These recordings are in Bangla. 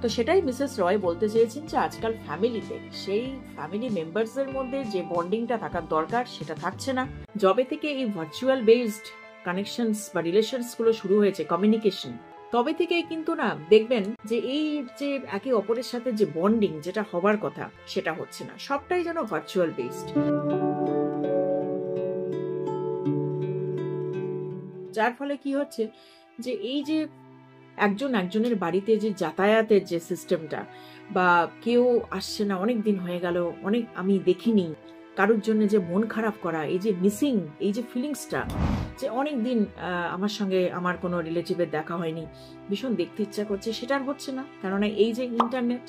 তো সেটাই মিসেস রয় বলতে চেয়েছেন যে আজকাল ফ্যামিলিতে সেই ফ্যামিলি মেম্বারসদের মধ্যে যে বন্ডিংটা থাকার দরকার সেটা থাকছে না। যবে থেকে এই ভার্চুয়াল বেসড কানেকশনস বা রিলেশনস গুলো শুরু হয়েছে, কমিউনিকেশন, তবে থেকেই কিন্তু না দেখবেন যে এই যে একে অপরের সাথে যে বন্ডিং যেটা হবার কথা সেটা হচ্ছে না, সবটাই যেন ভার্চুয়াল বেসড। যার ফলে কি হচ্ছে যে এই যে একজন একজনের বাড়িতে যে যাতায়াতের যে সিস্টেমটা, বা কেউ আসছে না অনেক দিন হয়ে গেল, অনেক আমি দেখিনি, কারোর জন্য যে মন খারাপ করা, এই যে মিসিং, এই যে ফিলিংসটা, যে অনেক দিন আমার সঙ্গে আমার কোনো রিলেটিভের দেখা হয়নি, ভীষণ দেখতে ইচ্ছা করছে, সেটা আর হচ্ছে না। কেননা এই যে ইন্টারনেট,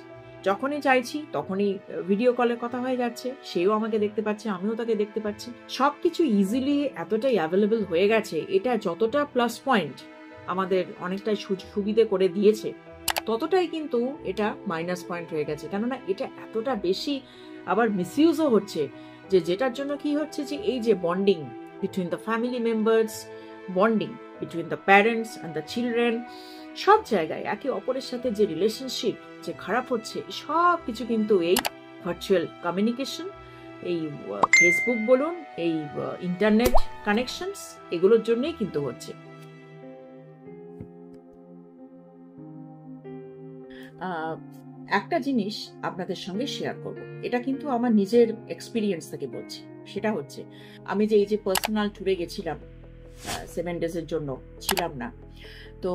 যখনই চাইছি তখনই ভিডিও কলে কথা হয়ে যাচ্ছে, সেও আমাকে দেখতে পাচ্ছে, আমিও তাকে দেখতে পাচ্ছি, সবকিছু ইজিলি এতটাই অ্যাভেলেবল হয়ে গেছে। এটা যতটা প্লাস পয়েন্ট আমাদের অনেকটাই সুবিধে করে দিয়েছে, ততটাই কিন্তু এটা মাইনাস পয়েন্ট হয়ে গেছে। কেননা এটা এতটা বেশি আবার মিসইউজও হচ্ছে, যে যেটার জন্য কি হচ্ছে যে এই যে bonding between the family members, bonding between the parents and the children, সব জায়গায় একে অপরের সাথে যে রিলেশনশিপ যে খারাপ হচ্ছে, সব কিছু কিন্তু এই ভার্চুয়াল কমিউনিকেশন, এই ফেসবুক বলুন, এই ইন্টারনেট কানেকশনস, এগুলোর জন্যই কিন্তু হচ্ছে। একটা জিনিস আপনাদের সঙ্গে শেয়ার করব, এটা কিন্তু আমার নিজের এক্সপিরিয়েন্স থেকে বলছি। সেটা হচ্ছে, আমি যে এই যে পার্সোনাল ট্যুরে গেছিলাম 7 ডেজের জন্য, ছিলাম না, তো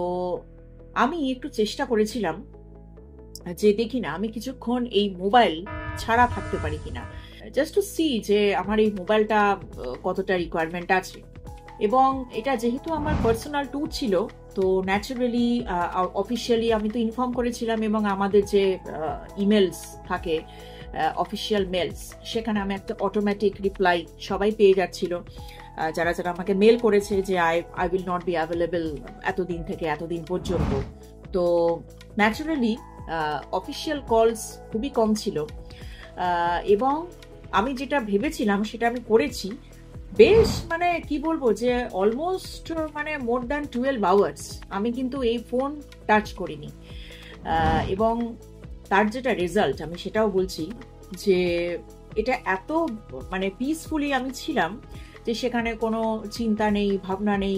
আমি একটু চেষ্টা করেছিলাম যে দেখি না আমি কিছুক্ষণ এই মোবাইল ছাড়া থাকতে পারি কিনা, জাস্ট টু সি যে আমার এই মোবাইলটা কতটা রিকোয়ারমেন্ট আছে। এবং এটা যেহেতু আমার পার্সোনাল ট্যুর ছিল, তো ন্যাচারালি অফিসিয়ালি আমি তো ইনফর্ম করেছিলাম, এবং আমাদের যে ইমেলস থাকে, অফিসিয়াল মেলস, সেখানে আমি একটা অটোমেটিক রিপ্লাই সবাই পেয়ে যাচ্ছিল, যারা যারা আমাকে মেল করেছে যে I will not be available এতদিন থেকে এতদিন পর্যন্ত। তো ন্যাচারালি অফিসিয়াল কলস খুবই কম ছিল, এবং আমি যেটা ভেবেছিলাম সেটা আমি করেছি বেশ, মানে কি বলবো, যে অলমোস্ট মানে মোর দ্যান 12 আওয়ার্স আমি কিন্তু এই ফোন টাচ করিনি। এবং তার যেটা রেজাল্ট আমি সেটাও বলছি, যে এটা এত মানে পিসফুলি আমি ছিলাম, যে সেখানে কোনো চিন্তা নেই, ভাবনা নেই,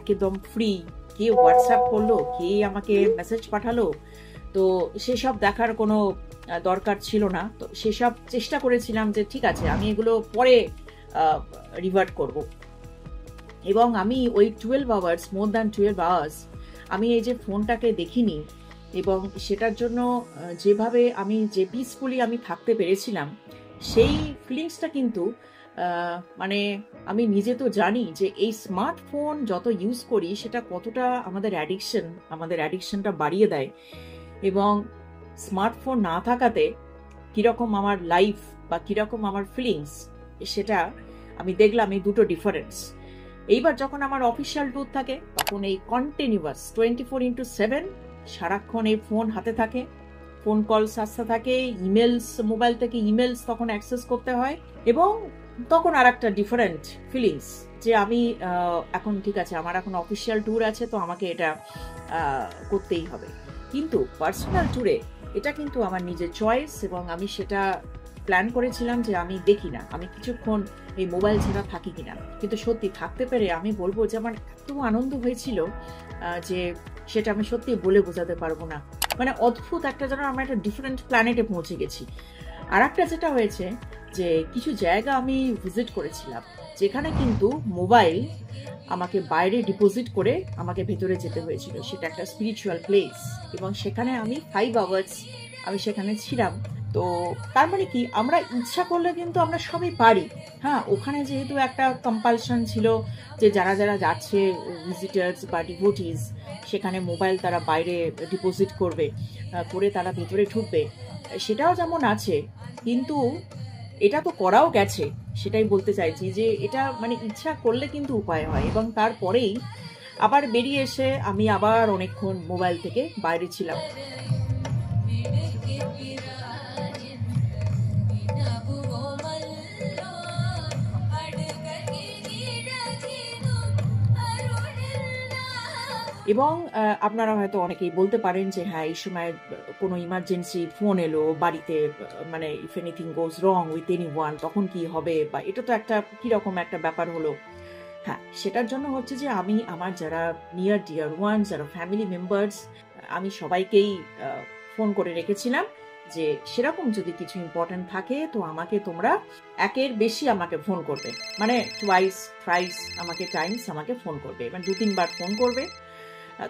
একদম ফ্রি। কে হোয়াটসঅ্যাপ করলো, কে আমাকে মেসেজ পাঠালো, তো সেসব দেখার কোনো দরকার ছিল না। তো সেসব চেষ্টা করেছিলাম যে ঠিক আছে আমি এগুলো পরে রিভার্ট করব। এবং আমি ওই 12 আওয়ার্স, মোর দ্যান 12 আওয়ার্স আমি এই যে ফোনটাকে দেখিনি, এবং সেটার জন্য যেভাবে আমি যে পিসফুলি আমি থাকতে পেরেছিলাম, সেই ফিলিংসটা কিন্তু মানে আমি নিজে তো জানি যে এই স্মার্টফোন যত ইউজ করি সেটা কতটা আমাদের অ্যাডিকশনটা বাড়িয়ে দেয়। এবং স্মার্টফোন না থাকাতে কিরকম আমার লাইফ বা কিরকম আমার ফিলিংস, সেটা আমি দেখলাম এই দুটো ডিফারেন্স। এইবার যখন আমার অফিসিয়াল ট্যুর থাকে, তখন এই কন্টিনিউয়াস 24/7 সারাক্ষণ এই ফোন হাতে থাকে, ফোন কলস আসতে থাকে, ইমেলস, মোবাইল থেকে ইমেলস তখন অ্যাক্সেস করতে হয়, এবং তখন আর একটা ডিফারেন্ট ফিলিংস, যে আমি এখন ঠিক আছে, আমার এখন অফিসিয়াল ট্যুর আছে, তো আমাকে এটা করতেই হবে। কিন্তু পার্সোনাল ট্যুরে এটা কিন্তু আমার নিজের চয়েস, এবং আমি সেটা প্ল্যান করেছিলাম যে আমি দেখি না, আমি কিছুক্ষণ এই মোবাইল ছাড়া থাকি কিনা। কিন্তু সত্যি থাকতে পেরে আমি বলবো যে আমার এত আনন্দ হয়েছিল, যে সেটা আমি সত্যি বলে বোঝাতে পারবো না। মানে অদ্ভুত একটা, যেন আমরা একটা ডিফারেন্ট প্ল্যানেটে পৌঁছে গেছি। আর একটা যেটা হয়েছে, যে কিছু জায়গা আমি ভিজিট করেছিলাম, যেখানে কিন্তু মোবাইল আমাকে বাইরে ডিপোজিট করে আমাকে ভেতরে যেতে হয়েছিল। সেটা একটা স্পিরিচুয়াল প্লেস, এবং সেখানে আমি 5 আওয়ার্স আমি সেখানে ছিলাম। তো তার মানে কি, আমরা ইচ্ছা করলে কিন্তু আমরা সবই পারি। হ্যাঁ, ওখানে যেহেতু একটা কম্পালশন ছিল যে যারা যারা যাচ্ছে ভিজিটার্স বা ডিভোটিস, সেখানে মোবাইল তারা বাইরে ডিপোজিট করবে, করে তারা ভেতরে ঢুকবে, সেটাও যেমন আছে, কিন্তু এটা তো করাও গেছে। সেটাই বলতে চাইছি যে এটা মানে ইচ্ছা করলে কিন্তু উপায় হয়। এবং তারপরেই আবার বেরিয়ে এসে আমি আবার অনেকক্ষণ মোবাইল থেকে বাইরে ছিলাম। এবং আপনারা হয়তো অনেকেই বলতে পারেন যে হ্যাঁ এই সময় কোনো ইমার্জেন্সি ফোন এলো বাড়িতে, মানে if anything goes wrong with anyone, তখন কি হবে, বা এটা তো একটা কিরকম একটা ব্যাপার হলো। হ্যাঁ, সেটার জন্য হচ্ছে যে আমি আমার যারা নিয়ার ডিয়ার ওয়ান, যারা ফ্যামিলি মেম্বার্স, আমি সবাইকেই ফোন করে রেখেছিলাম যে সেরকম যদি কিছু ইম্পর্টেন্ট থাকে তো আমাকে তোমরা একের বেশি আমাকে ফোন করবে, মানে টুয়াইস থ্রাইস আমাকে ফোন করবে, মানে 2-3 বার ফোন করবে।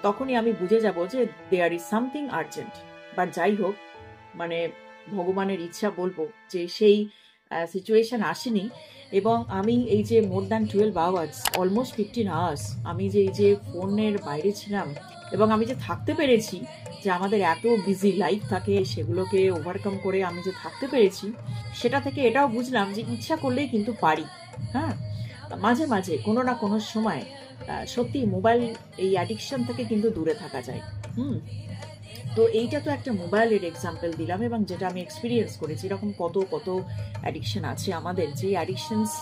তখনই আমি বুঝে যাব যে there is something urgent. But যাই হোক, মানে ভগবানের ইচ্ছা বলবো যে সেই সিচুয়েশন আসেনি। এবং আমি এই যে more than 12 hours, almost 15 hours আমি যে এই যে ফোনের বাইরে ছিলাম, এবং আমি যে থাকতে পেরেছি, যে আমাদের এত বিজি লাইফ থাকে সেগুলোকে ওভারকাম করে আমি যে থাকতে পেরেছি, সেটা থেকে এটাও বুঝলাম যে ইচ্ছা করলেই কিন্তু পারি। হ্যাঁ, মাঝে মাঝে কোনো না কোনো সময় সত্যি মোবাইল এই অ্যাডিকশন থেকে কিন্তু দূরে থাকা যায়। তো এইটা তো একটা মোবাইলের এক্সাম্পল দিলাম, এবং যেটা আমি এক্সপিরিয়েন্স করেছি। এরকম কত কত অ্যাডিকশন আছে আমাদের, যে অ্যাডিকশনস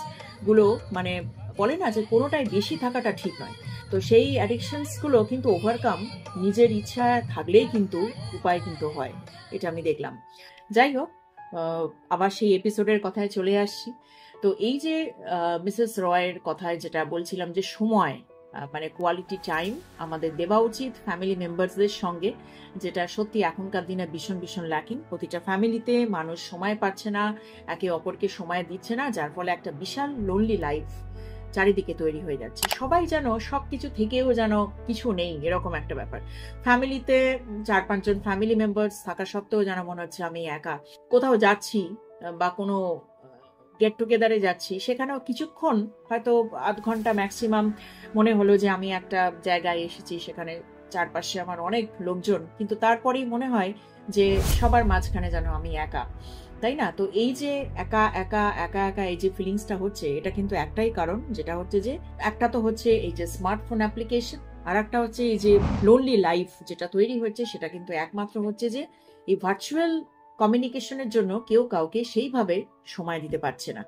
গুলো মানে বলে না যে কোনোটাই বেশি থাকাটা ঠিক নয়। তো সেই অ্যাডিকশনস গুলো কিন্তু ওভারকাম নিজের ইচ্ছা থাকলেই কিন্তু উপায় কিন্তু হয়, এটা আমি দেখলাম। যাই হোক, আবার সেই এপিসোডের কথায় চলে আসছি। তো এই যে মিসেস রয়ের কথায় যেটা বলছিলাম যে সময়, মানে কোয়ালিটি টাইম আমাদের দেওয়া উচিত ফ্যামিলি মেম্বারসদের সঙ্গে, যেটা সত্যি এখনকার দিনে ভীষণ ভীষণ ল্যাকিং। প্রতিটা ফ্যামিলিতে মানুষ সময় পাচ্ছে না, একে অপরকে সময় দিচ্ছে না, যার ফলে একটা বিশাল লোনলি লাইফ চারিদিকে তৈরি হয়ে যাচ্ছে। সবাই যেন সবকিছু থেকেও যেন কিছু নেই, এরকম একটা ব্যাপার। ফ্যামিলিতে 4-5 জন ফ্যামিলি মেম্বার্স থাকা সত্ত্বেও যেন মনে হচ্ছে আমি একা। কোথাও যাচ্ছি বা কোনো গেট টুগেদারে যাচ্ছি, সেখানেও কিছুক্ষণ হয়তো আধ ঘন্টা ম্যাক্সিমাম মনে হলো যে আমি একটা জায়গায় এসেছি, সেখানে চারপাশে আমার অনেক লোকজন, কিন্তু তারপরেই মনে হয় যে সবার মাঝখানে যেন আমি একা, তাই না? তো এই যে একা একা একা একা এই যে ফিলিংসটা হচ্ছে, এটা কিন্তু একটাই কারণ, যেটা হচ্ছে যে একটা তো হচ্ছে এই যে স্মার্টফোন অ্যাপ্লিকেশন, আর একটা হচ্ছে এই যে লোনলি লাইফ যেটা তৈরি হচ্ছে, সেটা কিন্তু একমাত্র হচ্ছে যে এই ভার্চুয়াল কমিউনিকেশনের জন্য কেউ কাউকে সেইভাবে সময় দিতে পারছে না।